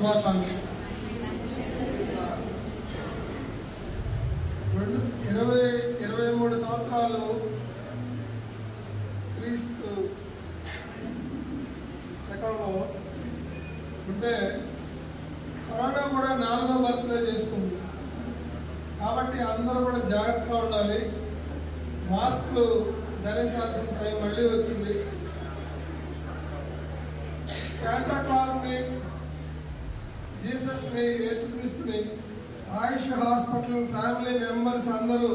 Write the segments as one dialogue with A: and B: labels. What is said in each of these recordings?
A: శుభాకాంక్షలు. 23 సంవత్సరాలు క్రీస్తు శకంలో ఉంటే కరోనా కూడా 4వ బర్త్డే చేసుకుంది. కాబట్టి అందరూ కూడా జాగ్రత్తగా ఉండాలి. మాస్కులు ధరించాల్సిన టైం మళ్ళీ వచ్చింది. శాంటా క్లాస్ని, జీసస్ని, యేసుక్రీస్తుని, ఆయుష్ హాస్పిటల్ ఫ్యామిలీ మెంబర్స్ అందరూ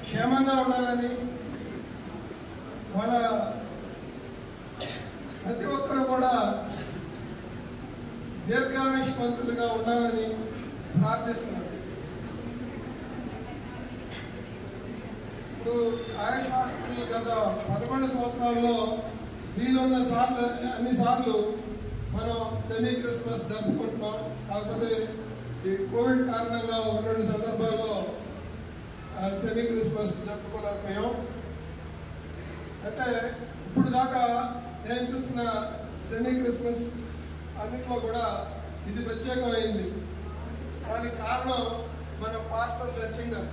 A: క్షేమంగా ఉండాలని, వాళ్ళ ప్రతి ఒక్కరు కూడా దీర్ఘాయుష్మంతులుగా ఉండాలని ప్రార్థిస్తున్నారు. ఇప్పుడు ఆయుష్ హాస్పిటల్ గత 11 సంవత్సరాల్లో వీలున్న సార్లు అన్నిసార్లు మనం సెమీ క్రిస్మస్ జరుపుకుంటున్నాం. కాకపోతే ఈ కోవిడ్ కారణంగా 1-2 సందర్భాల్లో సెమీ క్రిస్మస్ జరుపుకోలేకపోయాం. అంటే ఇప్పుడు దాకా నేను చూసిన సెమీ క్రిస్మస్ అన్నింటిలో కూడా ఇది ప్రత్యేకమైంది. దానికి కారణం మన పాస్టర్ సచిన్ గారు.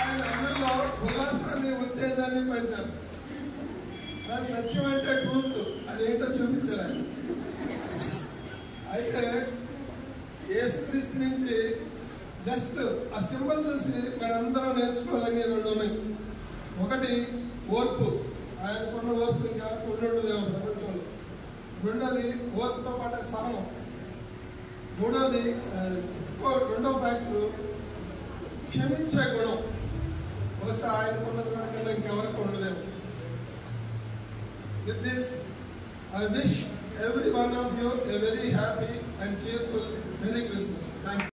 A: ఆయన అందరిలో ఉల్లాసాన్ని, ఉత్తేజాన్ని పెంచారు. సత్యం అంటే ట్రూత్, అదేంటో చూపించారు ఆయన. అయితే యేసుక్రీస్తు నుంచి జస్ట్ ఆ సింబల్ చూసి మనందరం నేర్చుకోవాలని 2 ఉన్నాయి. ఒకటి ఓర్పు, ఆయనకున్న ఓర్పు ఇంకా ఉండేదేమో ప్రపంచంలో. రెండోది ఓర్పుతో పాటు సహనం. మూడోది రెండో ఫ్యాక్టర్ క్షమించే గుణం. బహుశా ఆయనకున్నది కన్నా ఇంకెవరికి ఉండదేమో. With this, I wish every one of you a very